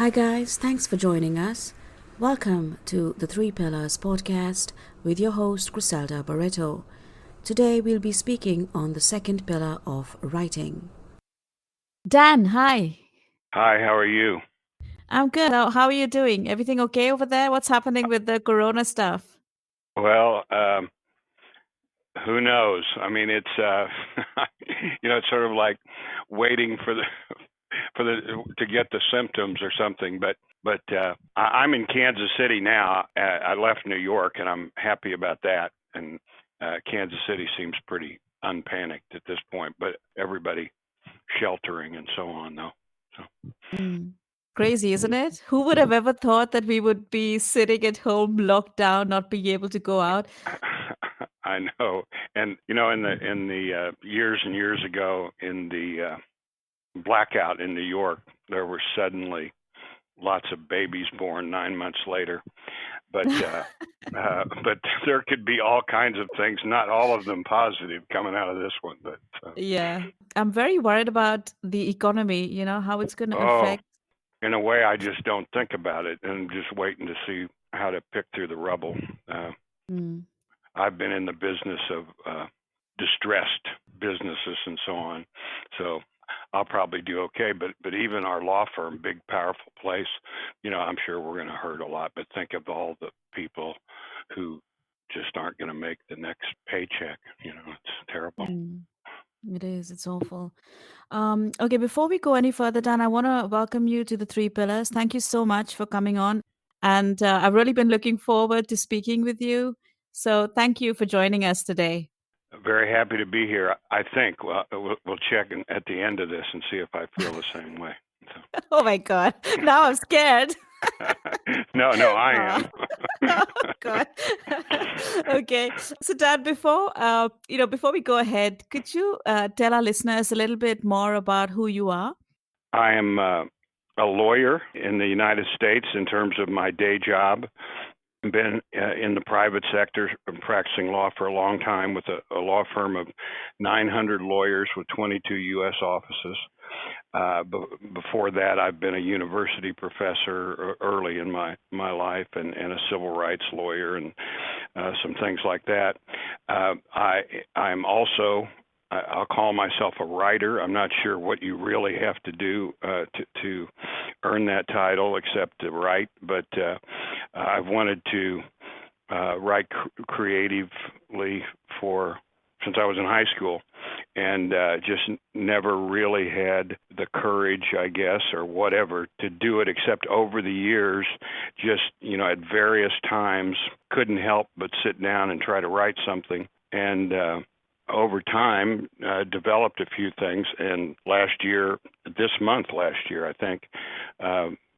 Hi, guys. Thanks for joining us. Welcome to the Three Pillars podcast with your host, Griselda Barretto. Today, we'll be speaking on the second pillar of writing. Dan, hi. Hi, how are you? I'm good. How are you doing? Everything okay over there? What's happening with the corona stuff? Well, who knows? I mean, it's it's sort of like waiting for the to get the symptoms or something. But I'm in Kansas City now. I left New York, and I'm happy about that. And Kansas City seems pretty unpanicked at this point, but everybody sheltering and so on, though. So. Mm. Crazy, isn't it? Who would have ever thought that we would be sitting at home, locked down, not being able to go out? I know, and in the years and years ago in the blackout in New York, there were suddenly lots of babies born 9 months later. But there could be all kinds of things, not all of them positive, coming out of this one. But Yeah. I'm very worried about the economy, how it's going to oh, affect. in a way, I just don't think about it, and I'm just waiting to see how to pick through the rubble. Mm. I've been in the business of distressed businesses and so on, so I'll probably do okay. But even our law firm, big powerful place, I'm sure we're going to hurt a lot. But think of all the people who just aren't going to make the next paycheck. It's terrible. Mm. It is. It's awful. Okay, before we go any further, Dan, I want to welcome you to the Three Pillars. Thank you so much for coming on. And I've really been looking forward to speaking with you. So thank you for joining us today. Very happy to be here. I think we'll check at the end of this and see if I feel the same way. So. Oh my God. Now I'm scared. No, I am. Oh God. Okay. So Dan, before we go ahead, could you tell our listeners a little bit more about who you are? I am a lawyer in the United States in terms of my day job. Been in the private sector practicing law for a long time with a law firm of 900 lawyers with 22 U.S. offices. Before that, I've been a university professor early in my life and a civil rights lawyer and some things like that. I'm also I'll call myself a writer. I'm not sure what you really have to do to earn that title except to write, but I've wanted to write creatively since I was in high school, and just never really had the courage, I guess, or whatever, to do it, except over the years, just, at various times, couldn't help but sit down and try to write something. And over time, developed a few things. And this month last year, I think,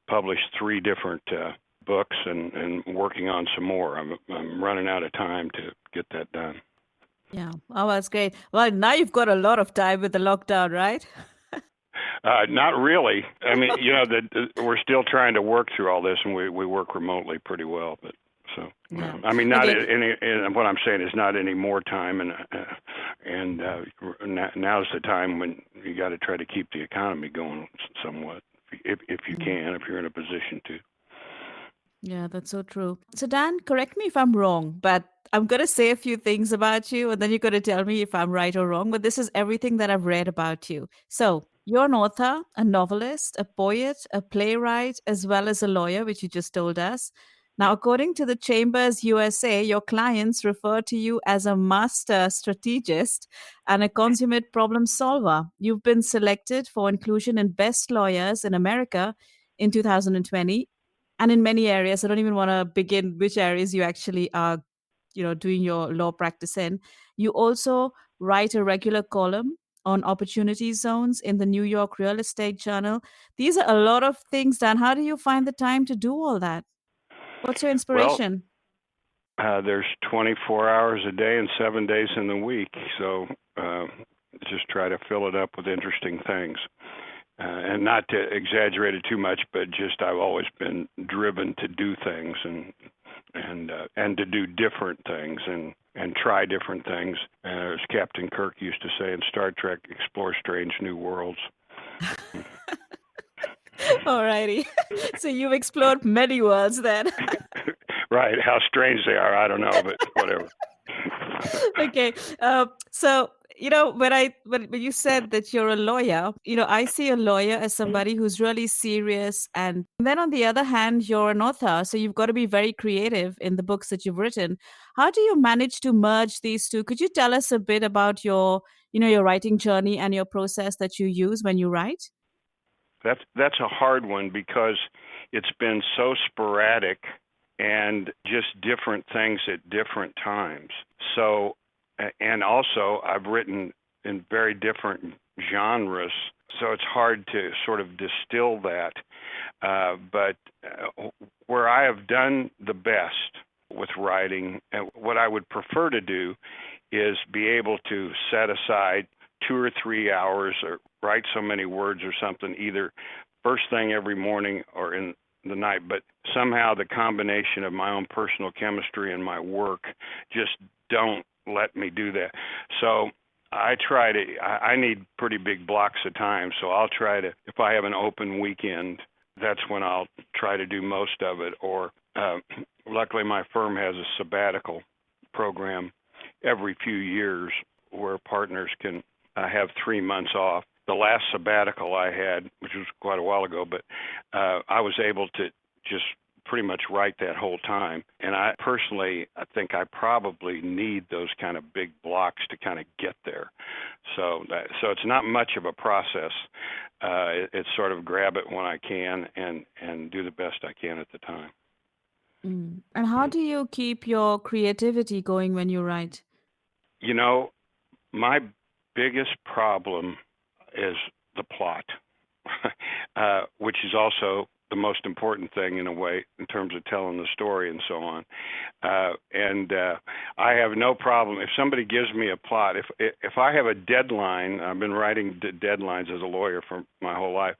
published 3 different books and working on some more. I'm running out of time to get that done. Yeah. Oh, that's great. Well, now you've got a lot of time with the lockdown, right? Not really. I mean, we're still trying to work through all this, and we work remotely pretty well. But so, Yeah. I mean, not Okay. any. What I'm saying is not any more time, and now's the time when you got to try to keep the economy going somewhat, if you can, if you're in a position to. Yeah, that's so true. So, Dan, correct me if I'm wrong, but I'm going to say a few things about you, and then you're going to tell me if I'm right or wrong. But this is everything that I've read about you. So, you're an author, a novelist, a poet, a playwright, as well as a lawyer, which you just told us. Now, according to the Chambers USA, your clients refer to you as a master strategist and a consummate problem solver. You've been selected for inclusion in Best Lawyers in America in 2020, and in many areas. I don't even want to begin which areas you actually are doing your law practice in. You also write a regular column on opportunity zones in the New York Real Estate Journal. These are a lot of things, Dan. How do you find the time to do all that? What's your Well, inspiration? there's 24 hours a day and 7 days in the week, so just try to fill it up with interesting things. And not to exaggerate it too much, but just I've always been driven to do things and to do different things and try different things. As Captain Kirk used to say in Star Trek, explore strange new worlds. Alrighty. So you've explored many worlds then. Right? How strange they are, I don't know, but whatever. Okay. So when you said that you're a lawyer, I see a lawyer as somebody who's really serious, and then on the other hand, you're an author, so you've got to be very creative in the books that you've written. How do you manage to merge these two? Could you tell us a bit about your writing journey and your process that you use when you write? That's a hard one because it's been so sporadic and just different things at different times. So, and also I've written in very different genres, so it's hard to sort of distill that. But where I have done the best with writing, what I would prefer to do is be able to set aside 2 or 3 hours or write so many words or something, either first thing every morning or in the night. But somehow the combination of my own personal chemistry and my work just don't let me do that. So I need pretty big blocks of time. So I'll try to, if I have an open weekend, that's when I'll try to do most of it. Or luckily my firm has a sabbatical program every few years where partners can have 3 months off. The last sabbatical I had, which was quite a while ago, but I was able to just pretty much write that whole time. And I personally, I think I probably need those kind of big blocks to kind of get there. So it's not much of a process. It's sort of grab it when I can and do the best I can at the time. Mm. And how do you keep your creativity going when you write? You know, my biggest problem is the plot, which is also the most important thing in a way in terms of telling the story and so on. And I have no problem if somebody gives me a plot. If I have a deadline, I've been writing deadlines as a lawyer for my whole life.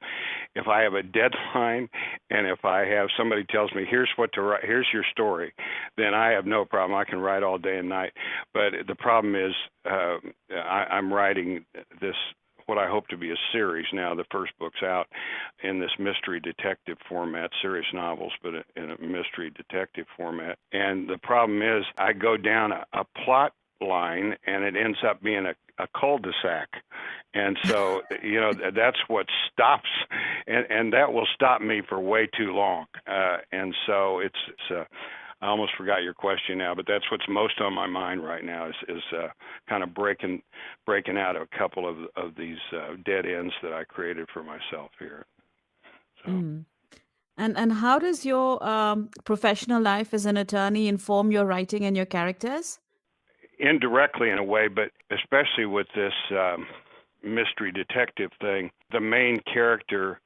If I have a deadline, and if I have somebody tells me here's what to write, here's your story, then I have no problem. I can write all day and night. But the problem is I'm writing this, what I hope to be a series now. The first book's out in this mystery detective format, serious novels, but in a mystery detective format. And the problem is I go down a plot line and it ends up being a cul-de-sac. And so, that's what stops, and that will stop me for way too long. And so it's I almost forgot your question now, but that's what's most on my mind right now is kind of breaking out a couple of these dead ends that I created for myself here. So Mm. And how does your professional life as an attorney inform your writing and your characters? indirectly in a way, but especially with this mystery detective thing, the main character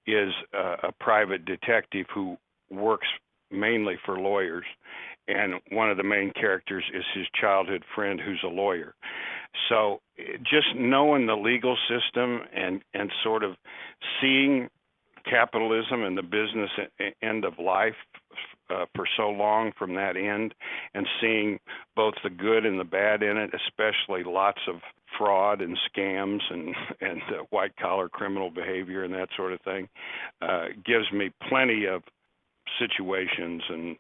is a private detective who works mainly for lawyers, and one of the main characters is his childhood friend who's a lawyer. So just knowing the legal system and sort of seeing capitalism and the business end of life for so long from that end, and seeing both the good and the bad in it, especially lots of fraud and scams and white collar criminal behavior and that sort of thing, gives me plenty of situations and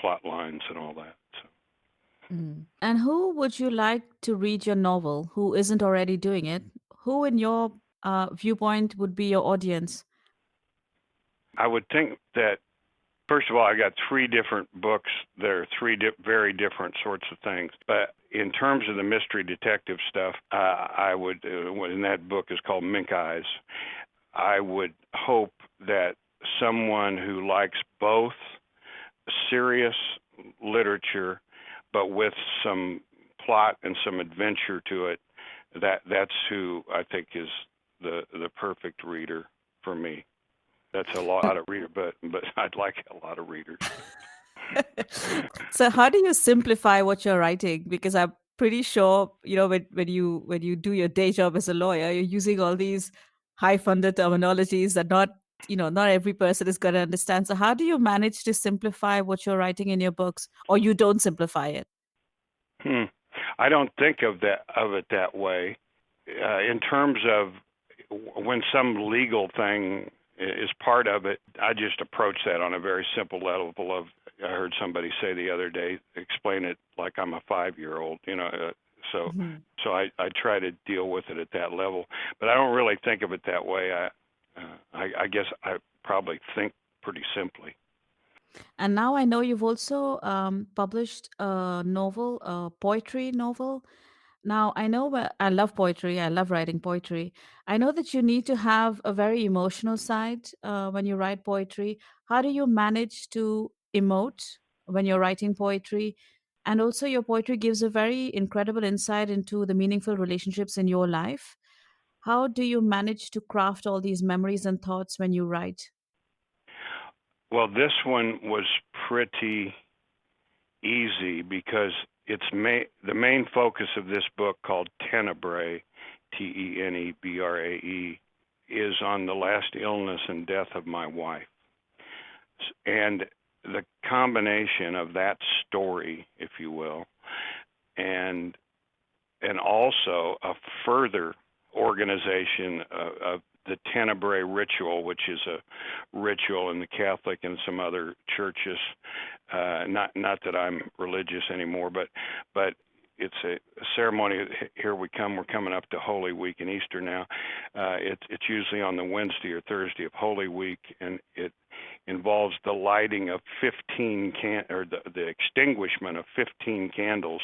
plot lines and all that. So. Mm. And who would you like to read your novel who isn't already doing it? Who, in your viewpoint, would be your audience? I would think that first of all, I got 3 different books. They're very different sorts of things. But in terms of the mystery detective stuff, I would, and that book is called Mink Eyes. I would hope that someone who likes both serious literature, but with some plot and some adventure to it, that's who I think is the perfect reader for me. That's a lot of reader, but I'd like a lot of readers. So how do you simplify what you're writing? Because I'm pretty sure, when you do your day job as a lawyer, you're using all these high funded terminologies that not every person is going to understand. So how do you manage to simplify what you're writing in your books, or you don't simplify it? Hmm. I don't think of it that way. In terms of when some legal thing is part of it. I just approach that on a very simple level of, I heard somebody say the other day, explain it like I'm a 5-year-old, so Mhm. I try to deal with it at that level, but I don't really think of it that way. I guess I probably think pretty simply. And now I know you've also published a novel, a poetry novel. Now, I know I love poetry. I love writing poetry. I know that you need to have a very emotional side when you write poetry. How do you manage to emote when you're writing poetry? And also, your poetry gives a very incredible insight into the meaningful relationships in your life. How do you manage to craft all these memories and thoughts when you write? Well, this one was pretty easy because the main focus of this book, called Tenebrae, Tenebrae, is on the last illness and death of my wife. And the combination of that story, if you will, and also a further organization of the Tenebrae ritual, which is a ritual in the Catholic and some other churches. Not that I'm religious anymore, but it's a ceremony. Here we come. We're coming up to Holy Week and Easter now. It's usually on the Wednesday or Thursday of Holy Week, and it involves the lighting of 15 or the extinguishment of 15 candles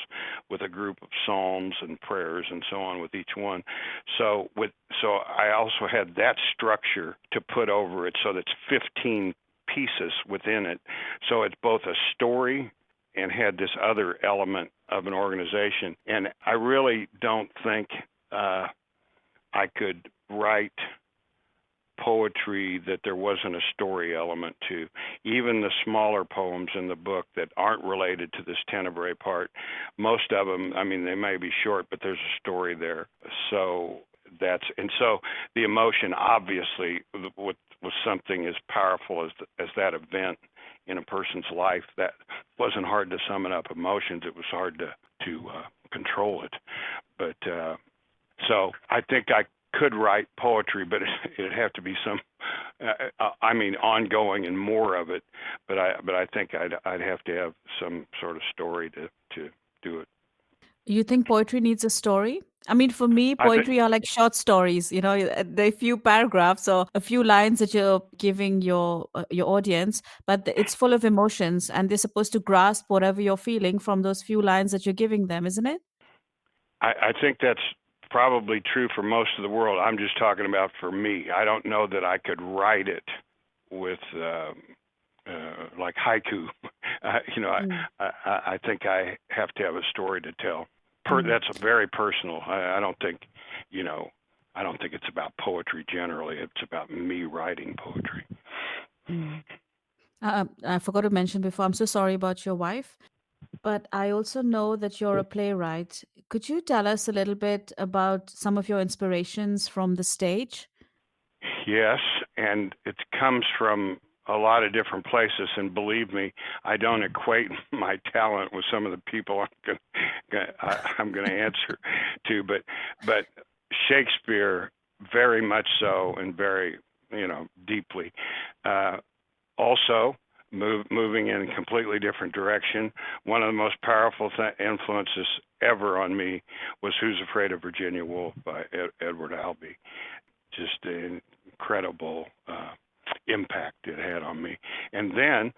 with a group of psalms and prayers and so on with each one. So I also had that structure to put over it, so that's 15 pieces within it. So it's both a story and had this other element of an organization. And I really don't think I could write poetry that there wasn't a story element to. Even the smaller poems in the book that aren't related to this Tenebrae part, most of them, I mean, they may be short, but there's a story there. So so the emotion, obviously, was something as powerful as that event in a person's life. That wasn't hard to summon up emotions. It was hard to control it. But so I think I could write poetry, but it'd have to be some, ongoing and more of it. But I think I'd have to have some sort of story to do it. You think poetry needs a story? I mean, for me, I think poetry are like short stories. There are a few paragraphs or a few lines that you're giving your audience, but it's full of emotions, and they're supposed to grasp whatever you're feeling from those few lines that you're giving them, isn't it? I think that's probably true for most of the world. I'm just talking about for me. I don't know that I could write it with like haiku. Mm, I think I have to have a story to tell. mm, That's a very personal. I don't think, you know, I don't think it's about poetry generally. It's about me writing poetry. mm. I forgot to mention before, I'm so sorry about your wife, but I also know that you're a playwright. Could you tell us a little bit about some of your inspirations from the stage? Yes, and it comes from a lot of different places. And believe me, I don't equate my talent with some of the people I'm going to answer to, but Shakespeare very much so, and very deeply. Uh, Also, moving in a completely different direction. One of the most powerful influences ever on me was Who's Afraid of Virginia Woolf by Edward Albee. Just an incredible impact it had on me. And then,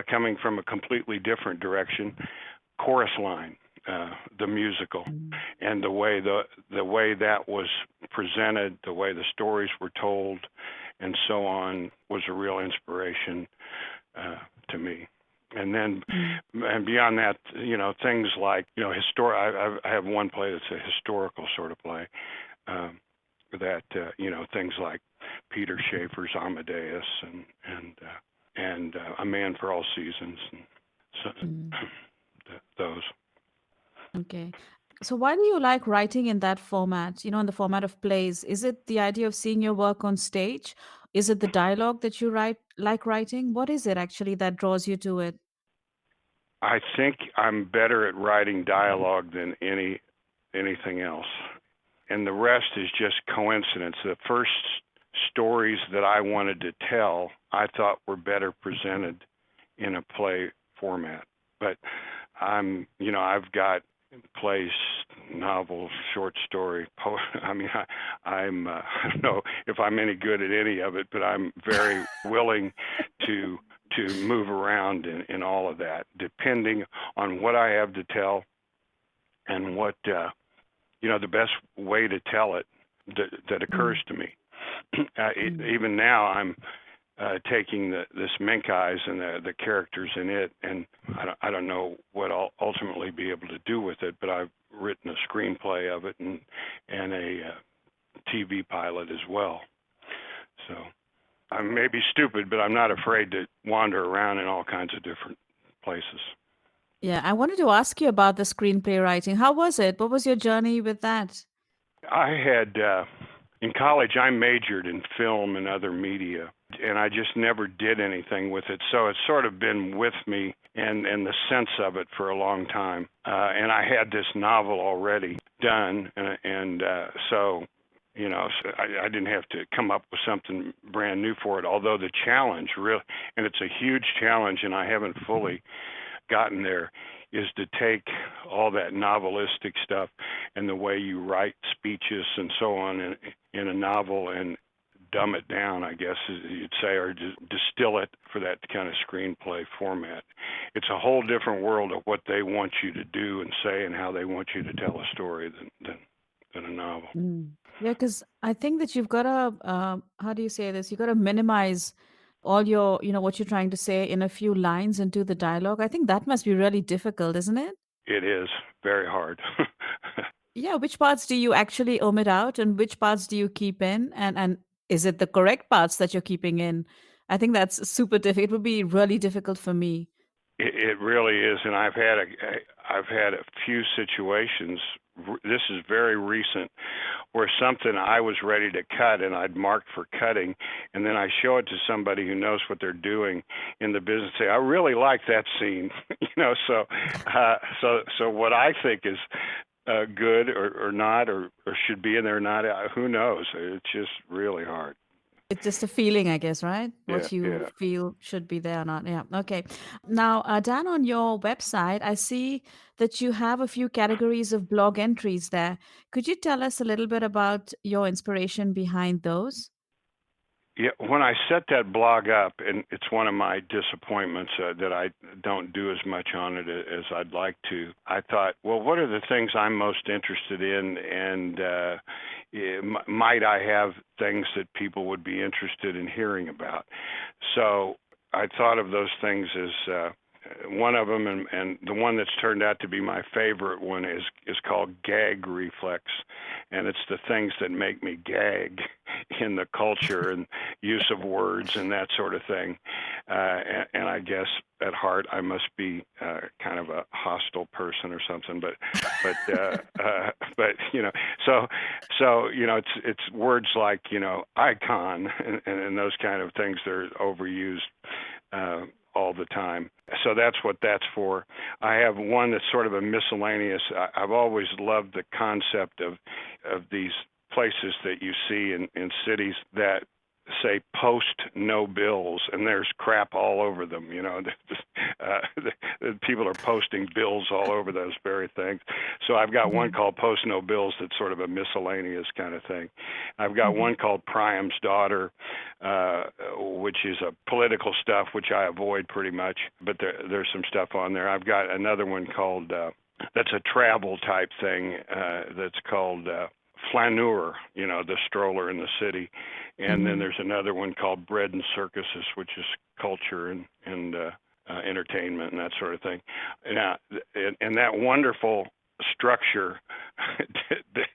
coming from a completely different direction, Chorus Line, the musical, Mm, and the way that was presented, the way the stories were told, and so on, was a real inspiration to me. And then, mm, and beyond that, things like I have one play that's a historical sort of play. Um, that things like Peter Schaefer's Amadeus and A Man for All Seasons, and so, mm. those. Okay. So why do you like writing in that format, in the format of plays? Is it the idea of seeing your work on stage? Is it the dialogue that you like writing? What is it actually that draws you to it? I think I'm better at writing dialogue than anything else, and the rest is just coincidence. The first stories that I wanted to tell, I thought were better presented in a play format. But I've got plays, novels, short story, I mean, I don't know if I'm any good at any of it, but I'm very willing to move around in all of that, depending on what I have to tell and what the best way to tell it that occurs Mm. to me. Mm. Even now, I'm taking this Mink Eyes and the characters in it, and I don't know what I'll ultimately be able to do with it, but I've written a screenplay of it and a TV pilot as well. So I may be stupid, but I'm not afraid to wander around in all kinds of different places. Yeah, I wanted to ask you about the screenplay writing. How was it? What was your journey with that? I had in college I majored in film and other media, and I just never did anything with it. So it's sort of been with me and the sense of it for a long time. And I had this novel already done, and so so I didn't have to come up with something brand new for it. Although the challenge really, and it's a huge challenge, and I haven't fully gotten there, is to take all that novelistic stuff and the way you write speeches and so on in a novel and dumb it down, I guess you'd say, or distill it for that kind of screenplay format. It's a whole different world of what they want you to do and say and how they want you to tell a story than a novel. Mm. Yeah, because I think that you've got to, how do you say this? You've got to minimize all your, what you're trying to say in a few lines into the dialogue. I think that must be really difficult, isn't it? It is very hard. Yeah, which parts do you actually omit out and which parts do you keep in? And is it the correct parts that you're keeping in? I think that's super difficult. It would be really difficult for me. It really is, and I've had a few situations. This is very recent, where something I was ready to cut and I'd marked for cutting, and then I show it to somebody who knows what they're doing in the business. Say, I really like that scene, So what I think is good or not, or should be in there or not, who knows? It's just really hard. It's just a feeling, I guess, right? Yeah, What you yeah. feel should be there or not. Yeah. Okay. Now, Dan, on your website, I see that you have a few categories of blog entries there. Could you tell us a little bit about your inspiration behind those? Yeah, when I set that blog up, and it's one of my disappointments that I don't do as much on it as I'd like to. I thought, well, what are the things I'm most interested in, and might I have things that people would be interested in hearing about? So I thought of those things as one of them, and the one that's turned out to be my favorite one is called gag reflex, and it's the things that make me gag in the culture and use of words and that sort of thing. And I guess at heart I must be kind of a hostile person or something, but it's words like icon and those kind of things. They're overused all the time. So that's what that's for. I have one that's sort of a miscellaneous. I've always loved the concept of these places that you see in cities that say post no bills, and there's crap all over them. People are posting bills all over those very things. So I've got one Mhm. called Post No Bills that's sort of a miscellaneous kind of thing. I've got Mhm. one called Priam's Daughter, which is a political stuff, which I avoid pretty much, but there's some stuff on there. I've got another one called that's a travel type thing that's called Flaneur, the stroller in the city. And then Mhm. there's another one called Bread and Circuses, which is culture and entertainment and that sort of thing. Now, and that wonderful structure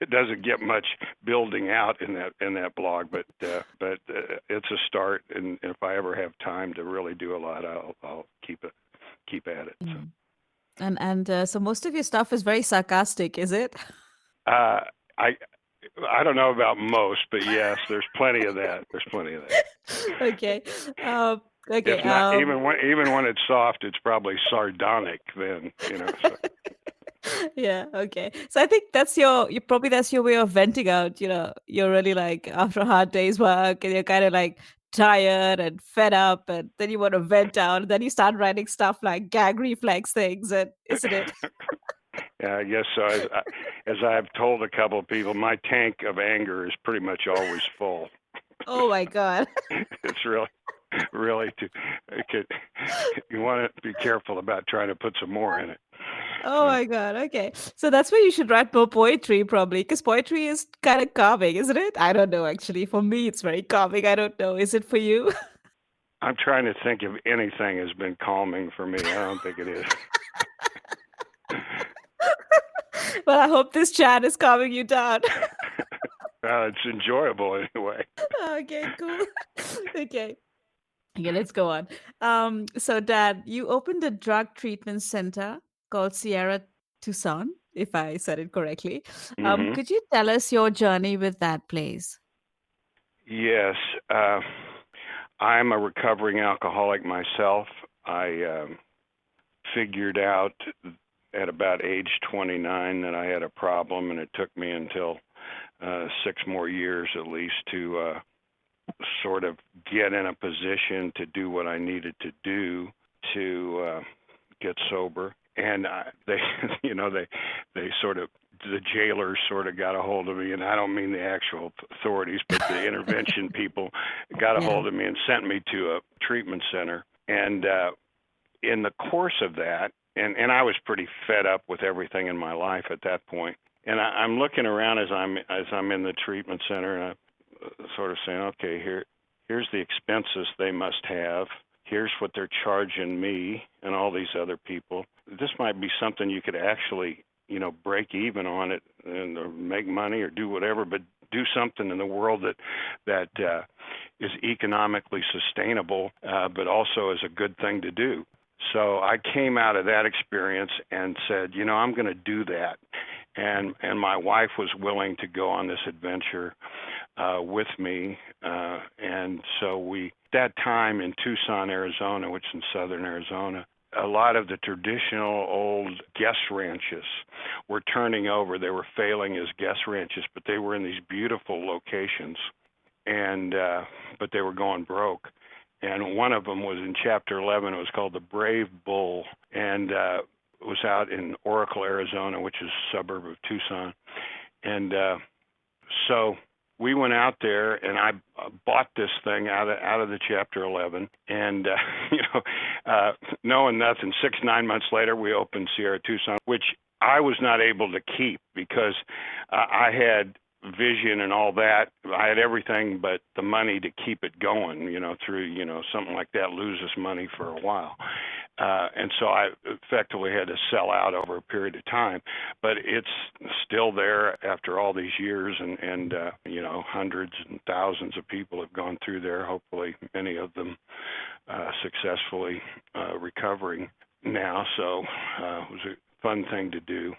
doesn't get much building out in that blog, but it's a start. And if I ever have time to really do a lot, I'll keep at it. So. Mm. And so most of your stuff is very sarcastic, is it? Uh, I I don't know about most, but yes, there's plenty of that. There's plenty of that. Okay. Um, okay. If not, even when it's soft, it's probably sardonic. Then. So. Yeah, okay. So I think that's your way of venting out, you're really like after a hard day's work and you're kind of like tired and fed up and then you want to vent out and then you start writing stuff like gag reflex things and isn't it? Yeah, I guess so. As I've told a couple of people, my tank of anger is pretty much always full. Oh my God. It's really it could, you want to be careful about trying to put some more in it. Oh Uh, my God. Okay. So that's why you should write more poetry, probably, because poetry is kind of calming, isn't it? I don't know, actually. For me, it's very calming. I don't know. Is it for you? I'm trying to think if anything has been calming for me. I don't think it is. Well, I hope this chat is calming you down. It's enjoyable anyway. Okay, cool. Okay. Okay, let's go on. So Dad, you opened a drug treatment center called Sierra Tucson, if I said it correctly. Hmm. Could you tell us your journey with that place? Yes, uh, I'm a recovering alcoholic myself. I figured out at about age 29 that I had a problem, and it took me until 6 more years at least to sort of get in a position to do what I needed to do to get sober. And they, you know, they sort of the jailers sort of got a hold of me, and I don't mean the actual authorities, but the intervention people got a Yeah. hold of me and sent me to a treatment center. And in the course of that, and I was pretty fed up with everything in my life at that point. And I'm looking around as I'm in the treatment center, and I'm sort of saying, okay, here's the expenses they must have. Here's what they're charging me and all these other people. This might be something you could actually, break even on it and or make money or do whatever, but do something in the world that is economically sustainable, but also is a good thing to do. So I came out of that experience and said, I'm going to do that. And my wife was willing to go on this adventure with me. And so that time in Tucson, Arizona, which is in southern Arizona, a lot of the traditional old guest ranches were turning over. They were failing as guest ranches, but they were in these beautiful locations, and but they were going broke. And one of them was in Chapter 11. It was called the Brave Bull, and it was out in Oracle, Arizona, which is a suburb of Tucson. And so we went out there, and I bought this thing out of the Chapter 11, and knowing nothing. 9 months later, we opened Sierra Tucson, which I was not able to keep because I had vision and all that. I had everything but the money to keep it going. Through something like that loses money for a while. And so I effectively had to sell out over a period of time, but it's still there after all these years, and hundreds and thousands of people have gone through there. Hopefully, many of them successfully recovering now. So it was a fun thing to do.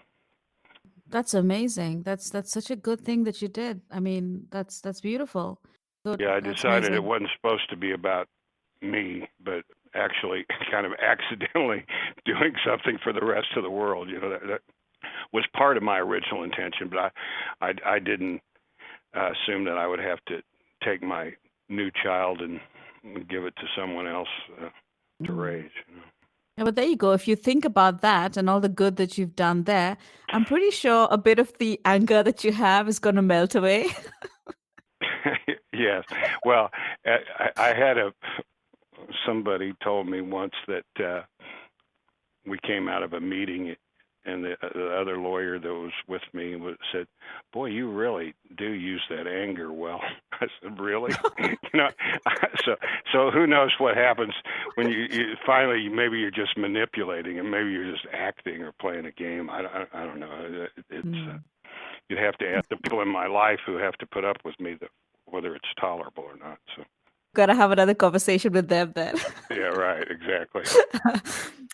That's amazing. That's such a good thing that you did. I mean, that's beautiful. Good. Yeah, I That's decided it amazing. wasn't supposed to be about me, but actually kind of accidentally doing something for the rest of the world. That was part of my original intention, but I didn't assume that I would have to take my new child and give it to someone else to Mm. raise. Yeah, but there you go. If you think about that and all the good that you've done there, I'm pretty sure a bit of the anger that you have is going to melt away. Yes. Well, I had somebody told me once that we came out of a meeting, and the other lawyer that was with me said, "Boy, you really do use that anger well." I said, "Really?" you know, so who knows what happens when you finally maybe you're just manipulating, and maybe you're just acting or playing a game. I don't know. It's Mm. you'd have to ask the people in my life who have to put up with me whether it's tolerable or not. So Gotta have another conversation with them then. yeah, right, exactly.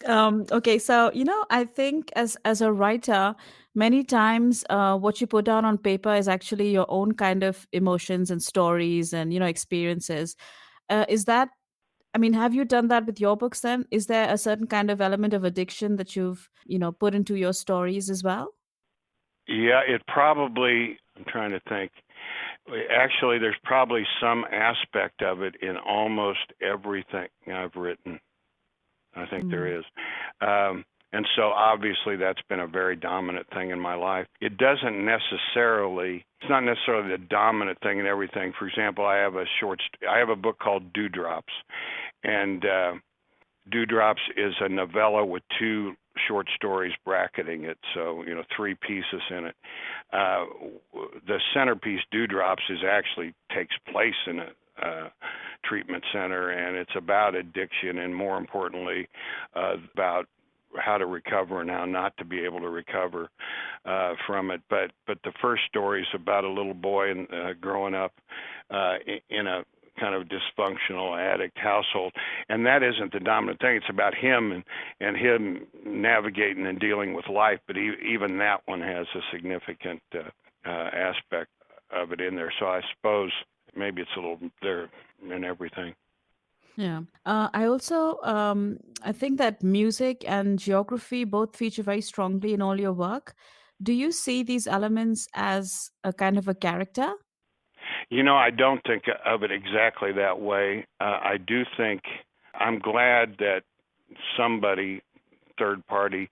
Okay, so I think as a writer, many times what you put down on paper is actually your own kind of emotions and stories and experiences. Is that I mean, have you done that with your books then? Is there a certain kind of element of addiction that you've, put into your stories as well? Yeah, it probably, I'm trying to think. Actually, there's probably some aspect of it in almost everything I've written. I think Mm. there is. And so obviously that's been a very dominant thing in my life. It doesn't necessarily, it's not necessarily the dominant thing in everything. For example, I have a book called Dewdrops, and Dewdrops is a novella with two short stories bracketing it, so three pieces in it. Uh, the centerpiece, Dewdrops, is actually takes place in a treatment center, and it's about addiction, and more importantly, about how to recover and how not to be able to recover from it. But the first story is about a little boy and growing up in a kind of dysfunctional addict household, and that isn't the dominant thing. It's about him and him navigating and dealing with life. But even that one has a significant aspect of it in there. So I suppose maybe it's a little there in everything. Yeah. I also I think that music and geography both feature very strongly in all your work. Do you see these elements as a kind of a character? I don't think of it exactly that way. I do think I'm glad that somebody, third party,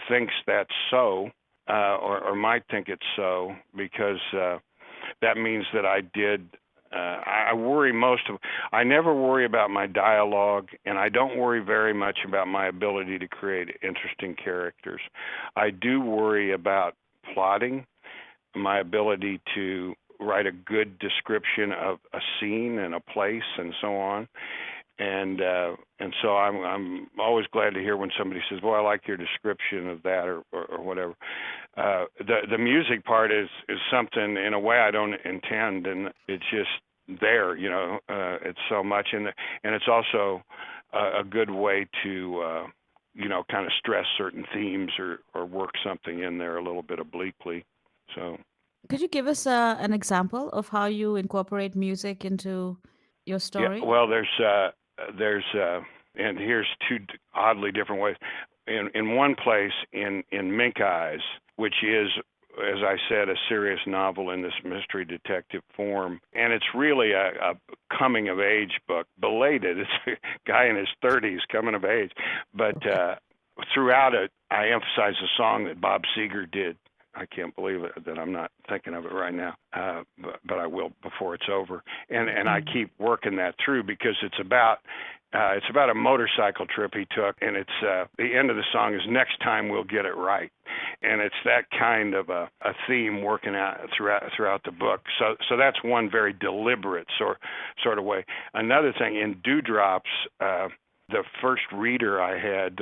thinks that's so, or might think it's so, because that means that I did. I worry I never worry about my dialogue, and I don't worry very much about my ability to create interesting characters. I do worry about plotting, my ability to write a good description of a scene and a place and so on. And so I'm always glad to hear when somebody says, "Well, I like your description of that," or whatever. The music part is something in a way I don't intend, and it's just there. It's so much, and it's also a good way to kind of stress certain themes or work something in there a little bit obliquely. So Could you give us an example of how you incorporate music into your yeah, story? well, there's and here's two oddly different ways. In one place, in Mink Eyes, which is, as I said, a serious novel in this mystery detective form, and it's really a coming of age book, belated. It's a guy in his 30s coming of age, but throughout it, I emphasize a song that Bob Seger did. I can't believe it that I'm not thinking of it right now, but I will before it's over. And I Mm. keep working that through because it's about a motorcycle trip he took, and it's the end of the song is "Next time we'll get it right," and it's that kind of a theme working out throughout the book. So that's one very deliberate sort of way. Another thing in Dewdrops. The first reader I had,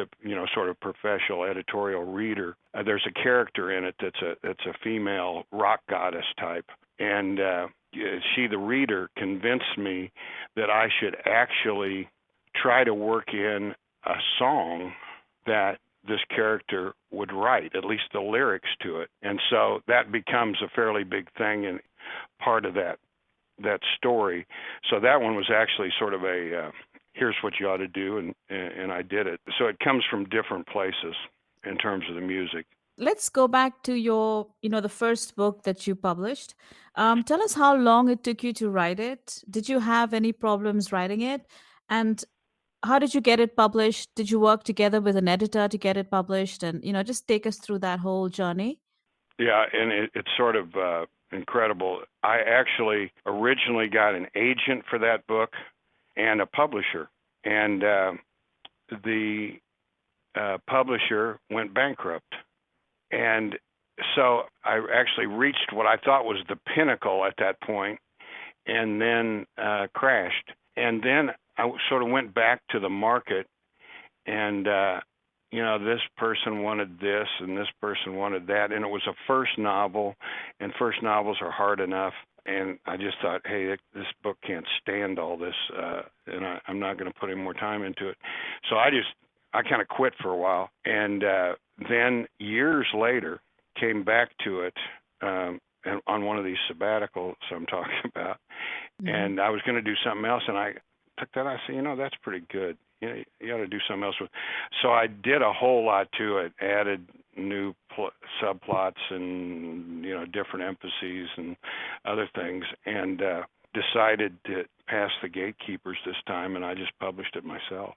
sort of professional editorial reader, there's a character in it that's a female rock goddess type, and she, the reader, convinced me that I should actually try to work in a song that this character would write, at least the lyrics to it, and so that becomes a fairly big thing and part of that story. So that one was actually sort of a here's what you ought to do, and I did it. So it comes from different places in terms of the music. Let's go back to your, the first book that you published. Tell us how long it took you to write it. Did you have any problems writing it? And how did you get it published? Did you work together with an editor to get it published? And, just take us through that whole journey. Yeah, and it's sort of incredible. I actually originally got an agent for that book and a publisher, and the publisher went bankrupt. And so I actually reached what I thought was the pinnacle at that point, and then crashed. And then I sort of went back to the market, and this person wanted this, and this person wanted that, and it was a first novel, and first novels are hard enough. And I just thought, hey, this book can't stand all this, and I'm not going to put any more time into it. So I kind of quit for a while, and then years later came back to it, and on one of these sabbaticals I'm talking about, Hmm. and I was going to do something else, and I took that. I said, that's pretty good. You ought to do something else with. So I did a whole lot to it. Added new subplots and different emphases and other things, and decided to pass the gatekeepers this time, and I just published it myself.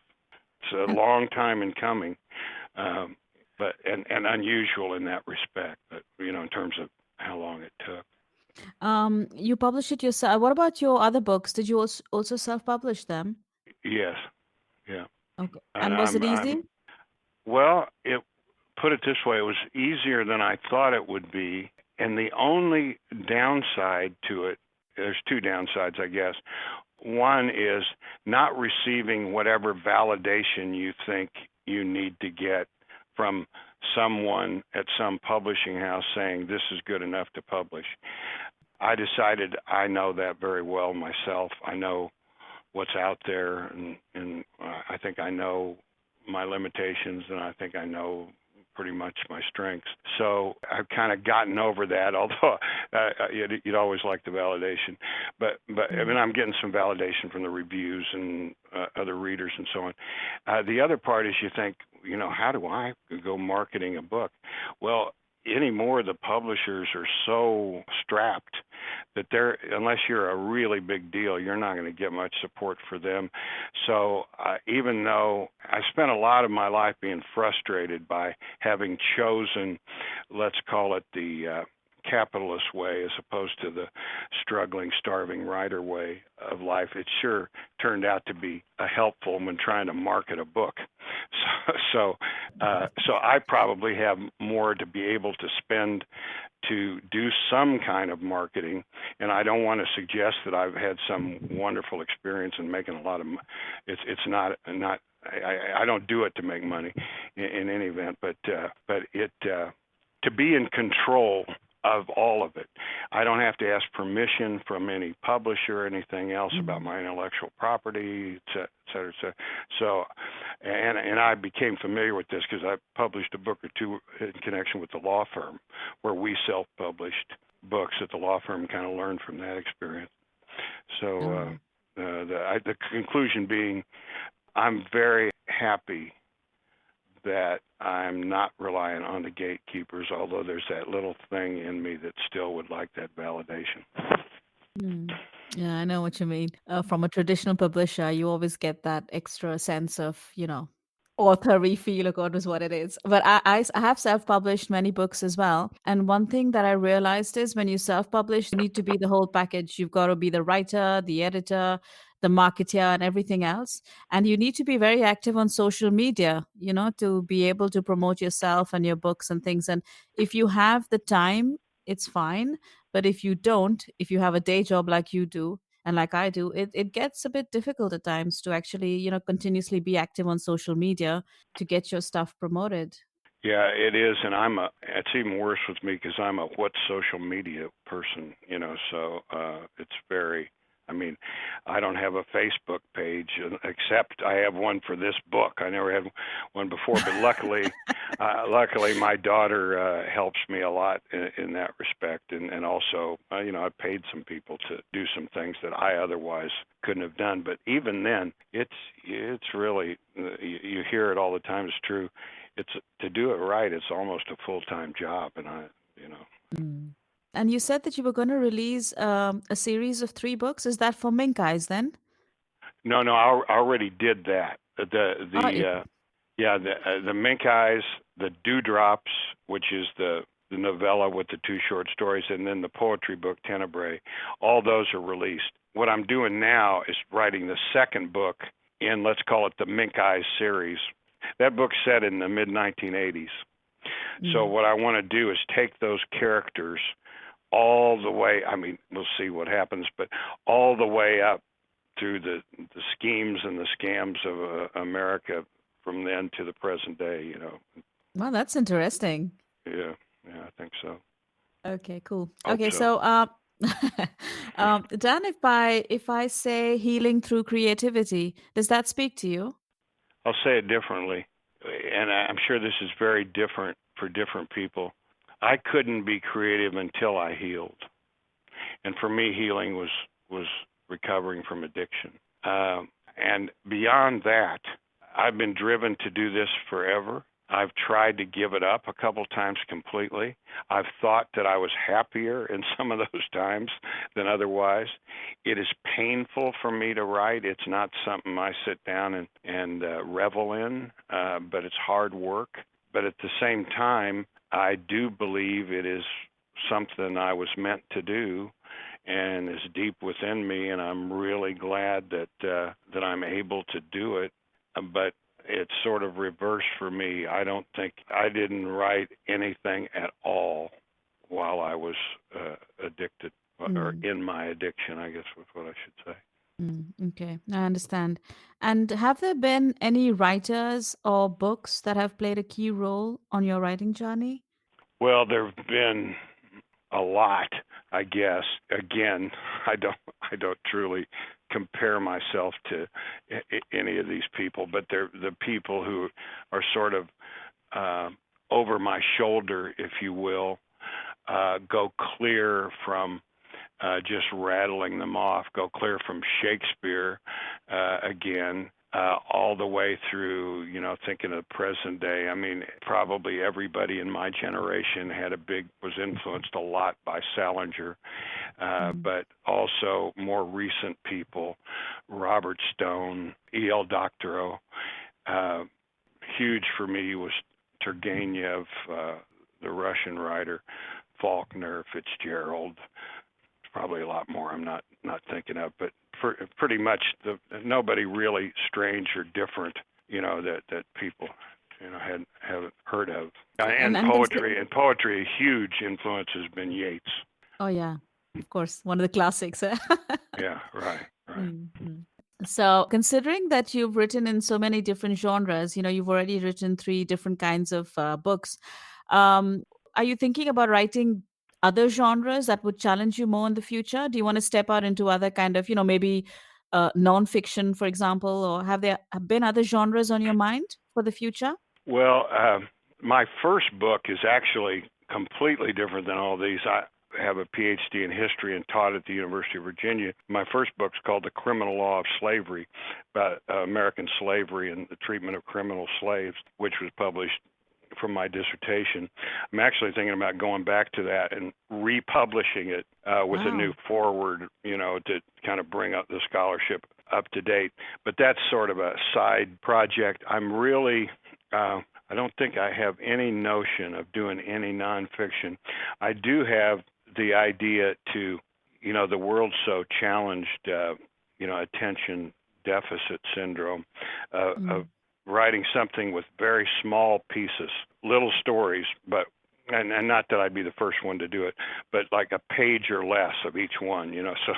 It's a And long time in coming, but and unusual in that respect. But in terms of how long it took. you published it yourself. What about your other books? Did you also self-publish them? Yes, yeah. Okay. And And was it easy? well, it put it this way, it was easier than I thought it would be, and the only downside to it, there's two downsides, I guess. One is not receiving whatever validation you think you need to get from someone at some publishing house saying this is good enough to publish. I decided I know that very well myself. I know what's out there, and I think I know my limitations, and I think I know pretty much my strengths. So I've kind of gotten over that, although you'd always like the validation. But I mean, Mm. I'm getting some validation from the reviews and other readers and so on. The other part is you think, how do I go marketing a book? Well, anymore the publishers are so strapped that they're, unless you're a really big deal, you're not going to get much support for them. So even though I spent a lot of my life being frustrated by having chosen, let's call it the capitalist way as opposed to the struggling, starving writer way of life, it sure turned out to be helpful when trying to market a book. So I probably have more to be able to spend to do some kind of marketing, and I don't want to suggest that I've had some wonderful experience in making a lot of. It's not. I don't do it to make money, in any event. But it to be in control of all of it. I don't have to ask permission from any publisher or anything else about Mm. my intellectual property, et cetera, et cetera. So, and I became familiar with this because I published a book or two in connection with the law firm, where we self-published books at the law firm. Kind of learned from that experience. So, Oh. the conclusion being, I'm very happy that I'm not reliant on the gatekeepers, although there's that little thing in me that still would like that validation. Mm. Yeah, I know what you mean. From a traditional publisher, you always get that extra sense of, authory feel, or God knows what it is. But I have self-published many books as well. And one thing that I realized is when you self-publish, you need to be the whole package. You've got to be the writer, the editor, the marketer, and everything else. And you need to be very active on social media, to be able to promote yourself and your books and things. And if you have the time, it's fine. But if you don't, if you have a day job like you do and like I do, it gets a bit difficult at times to actually, continuously be active on social media to get your stuff promoted. Yeah, it is, and it's even worse with me because I'm a what social media person, so it's very, I mean, I don't have a Facebook page except I have one for this book. I never had one before, but luckily my daughter helps me a lot in that respect, and also, I've paid some people to do some things that I otherwise couldn't have done. But even then, it's really, you hear it all the time. It's true. It's to do it right. It's almost a full-time job, and Mm. And you said that you were going to release a series of 3 books. Is that for Mink Eyes then? no, I already did that. Oh, Yeah, the Mink Eyes, the Dewdrops, which is the novella with the 2 short stories, and then the poetry book Tenebrae. All those are released. What I'm doing now is writing the second book in, let's call it the Mink Eyes series. That book's set in the mid 1980s. So mm. what I want to do is take those characters all the way. I mean, we'll see what happens, but all the way up through the schemes and the scams of America from then to the present day. Well, that's interesting. Yeah, yeah, I think so. Okay, cool. Hope Okay, so. so Dan, if I say healing through creativity, does that speak to you? I'll say it differently, and I'm sure this is very different for different people. I couldn't be creative until I healed, and for me, healing was recovering from addiction. And beyond that, I've been driven to do this forever. I've tried to give it up a couple times completely. I've thought that I was happier in some of those times than otherwise. It is painful for me to write. It's not something I sit down and revel in, but it's hard work. But at the same time, I do believe it is something I was meant to do and is deep within me, and I'm really glad that I'm able to do it. But it's sort of reversed for me. I don't think I didn't write anything at all while I was addicted, or Mm, in my addiction, I guess was what I should say. okay, I understand. And have there been any writers or books that have played a key role on your writing journey? Well, there've been a lot, I guess. Again, I don't truly compare myself to any of these people, but they're the people who are sort of uh, over my shoulder, if you will, go clear from just rattling them off, go clear from Shakespeare again, all the way through, thinking of the present day. I mean, probably everybody in my generation was influenced a lot by Salinger, Mm, but also more recent people, Robert Stone, E.L. Doctorow. Uh, Huge for me was Turgenev, the Russian writer, Faulkner, Fitzgerald, probably a lot more I'm not thinking of, but pretty much nobody really strange or different, that people have heard of. And And and poetry, a huge influence has been Yeats. oh yeah, of course, one of the classics. Yeah, right, right. Mhm. So, considering that you've written in so many different genres, you've already written three different kinds of books. Um, are you thinking about writing other genres that would challenge you more in the future? Do you want to step out into other kind of, maybe nonfiction, for example, or have there been other genres on your mind for the future? Well, my first book is actually completely different than all these. I have a Ph.D. in history and taught at the University of Virginia. My first book's called The Criminal Law of Slavery, about American slavery and the treatment of criminal slaves, which was published from my dissertation. I'm actually thinking about going back to that and republishing it with a new Wow. foreword, to kind of bring up the scholarship up to date. But that's sort of a side project. I don't think I have any notion of doing any nonfiction. I do have the idea to, the world's so challenged, attention deficit syndrome, of Mm. writing something with very small pieces, little stories, but and not that I'd be the first one to do it, but like a page or less of each one, so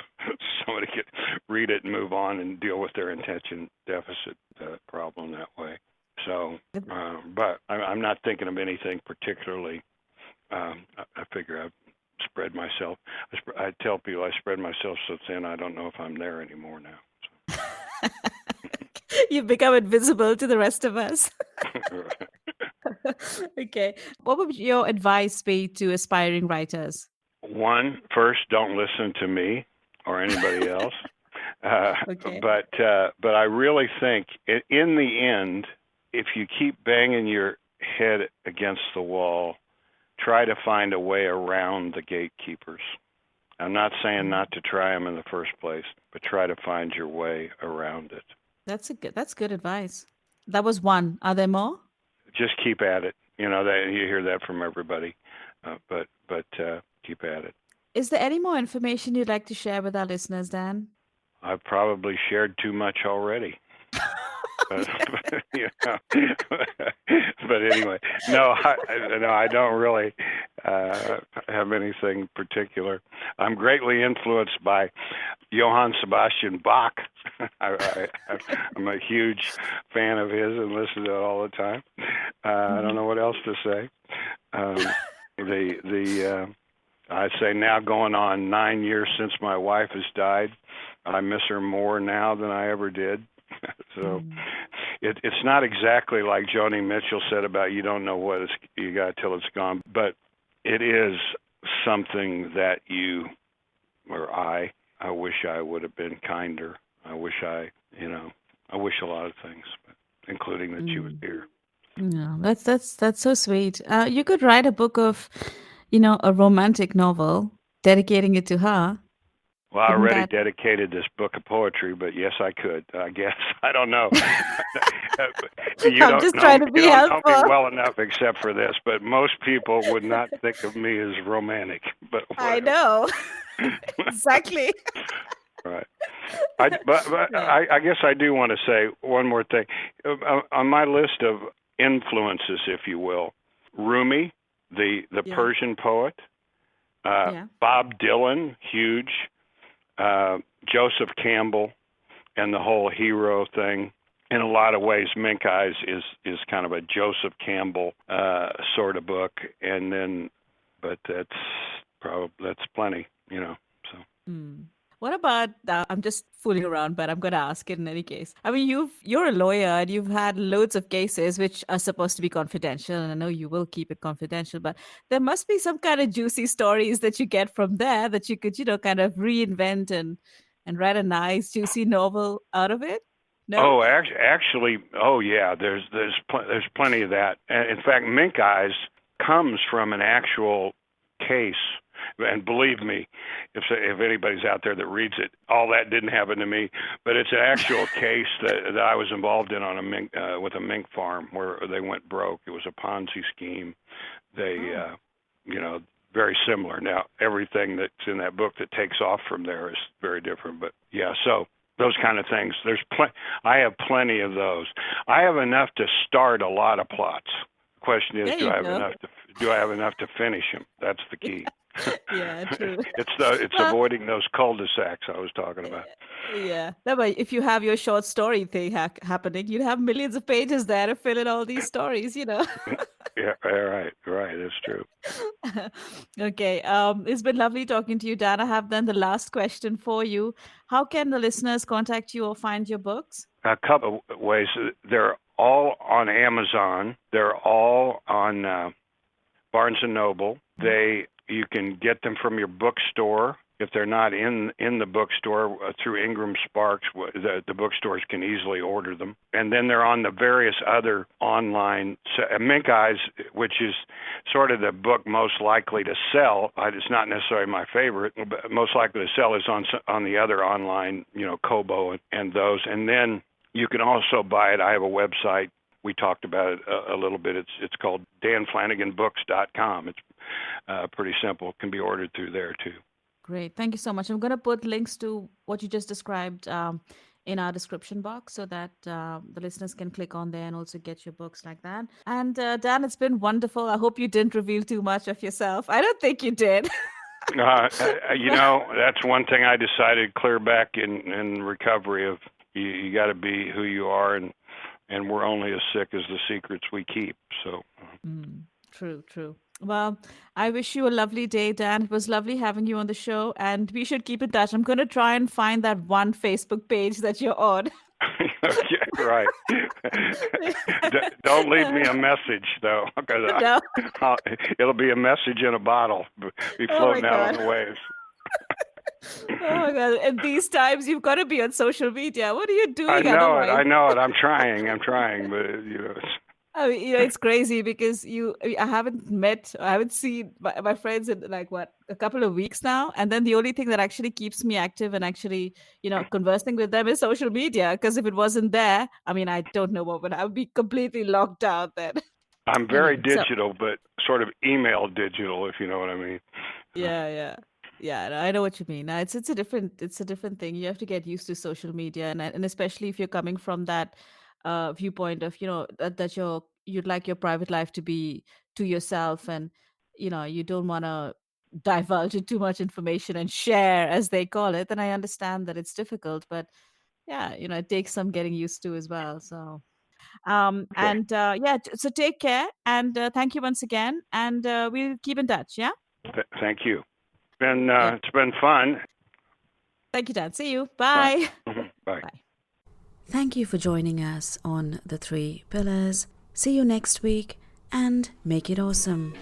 somebody could read it and move on and deal with their attention deficit problem that way. So, but I'm not thinking of anything particularly. I figure I've spread myself. I tell people I spread myself so thin I don't know if I'm there anymore now. You've become invisible to the rest of us. So. Okay. What would your advice be to aspiring writers? One, first, don't listen to me or anybody else. Uh, Okay. but I really think in the end, if you keep banging your head against the wall, try to find a way around the gatekeepers. I'm not saying Mm. not to try them in the first place, but try to find your way around it. That's good advice. That was one. Are there more? Just keep at it. That you hear that from everybody, but keep at it. Is there any more information you'd like to share with our listeners, Dan? I've probably shared too much already. But, but anyway, no, I don't really have anything particular. I'm greatly influenced by Johann Sebastian Bach. I'm a huge fan of his and listen to it all the time. I don't Mhm. know what else to say. Um, the I'd say now going on 9 years since my wife has died. I miss her more now than I ever did. So Mm. it's not exactly like Joni Mitchell said about you don't know what you got till it's gone, but it is something that you or I wish I would have been kinder. I wish I I wish a lot of things, including that she was Mm. here. Yeah, that's so sweet. You could write a book of, a romantic novel, dedicating it to her. Well, I Wouldn't already that? dedicated this book of poetry, but yes, I could. I guess I don't know. You I'm don't just know trying to you be don't know me helpful. well enough, except for this. But most people would not think of me as romantic. But I whatever. know. Exactly. Right. But Yeah. I guess I do want to say one more thing. On my list of influences, if you will, Rumi, the Yeah. Persian poet, Yeah. Bob Dylan, huge, uh, Joseph Campbell, and the whole hero thing. In a lot of ways, Mink Eyes is kind of a Joseph Campbell sort of book, and then, but that's plenty, you know. So. Mm. What about I'm just fooling around, but I'm going to ask it in any case. I mean, you're a lawyer and you've had loads of cases which are supposed to be confidential, and I know you will keep it confidential, but there must be some kind of juicy stories that you get from there that you could, kind of reinvent and write a nice juicy novel out of it. No? Oh, actually, oh yeah, there's plenty of that. In fact, Mink Eyes comes from an actual case, and believe me, if anybody's out there that reads it, all that didn't happen to me. But it's an actual case that I was involved in on a mink with a mink farm where they went broke. It was a Ponzi scheme. They, Oh. you know, very similar. Now, everything that's in that book that takes off from there is very different. But yeah, so those kind of things. I have plenty of those. I have enough to start a lot of plots. The question is, There you go. do I have enough to finish them? That's the key. Yeah, true. It's Well, avoiding those cul-de-sacs I was talking about. yeah. No, but if you have your short story thing happening, you'd have millions of pages there to fill in all these stories. Yeah, right. That's true. Okay. It's been lovely talking to you, Dan. I have then the last question for you. How can the listeners contact you or find your books? A couple of ways. They're all on Amazon. They're all on Barnes and Noble. You can get them from your bookstore. If they're not in the bookstore through Ingram Sparks, the bookstores can easily order them. And then they're on the various other online. Mink Eyes, which is sort of the book most likely to sell. It's not necessarily my favorite, but most likely to sell is on the other online, Kobo and those. And then you can also buy it. I have a website. We talked about it a little bit. It's called danflaniganbooks.com. It's pretty simple. It can be ordered through there too. Great. Thank you so much. I'm going to put links to what you just described in our description box so that the listeners can click on there and also get your books like that. And Dan, it's been wonderful. I hope you didn't reveal too much of yourself. I don't think you did. That's one thing I decided clear back in recovery of you got to be who you are, and we're only as sick as the secrets we keep. So. Mm, true, true. Well, I wish you a lovely day, Dan. It was lovely having you on the show, and we should keep in touch. I'm going to try and find that one Facebook page that you're on. Okay, right. Don't leave me a message though, because No. it'll be a message in a bottle, be Oh my floating out on God. the waves. Oh my God. And these times you've got to be on social media. What are you I doing know it. otherwise? I know it. I'm trying, but I mean, it's crazy because I haven't seen my friends in like what, a couple of weeks now. And then the only thing that actually keeps me active and actually, conversing with them is social media. Because if it wasn't there, I mean, I don't know what would, I would be completely locked out then. I'm very Anyway, so digital, but sort of email digital, if you know what I mean. yeah, yeah. Yeah, no, I know what you mean. It's a different thing. You have to get used to social media, and especially if you're coming from that viewpoint of that you'd like your private life to be to yourself, and you don't want to divulge in too much information and share, as they call it. Then I understand that it's difficult, but yeah, it takes some getting used to as well. So Okay. and yeah, so take care, and thank you once again, and we'll keep in touch. Yeah. Thank you. Yeah. It's been fun. Thank you, Dan. See you. Bye. Bye. Bye. Bye. Thank you for joining us on The Three Pillars. See you next week and make it awesome.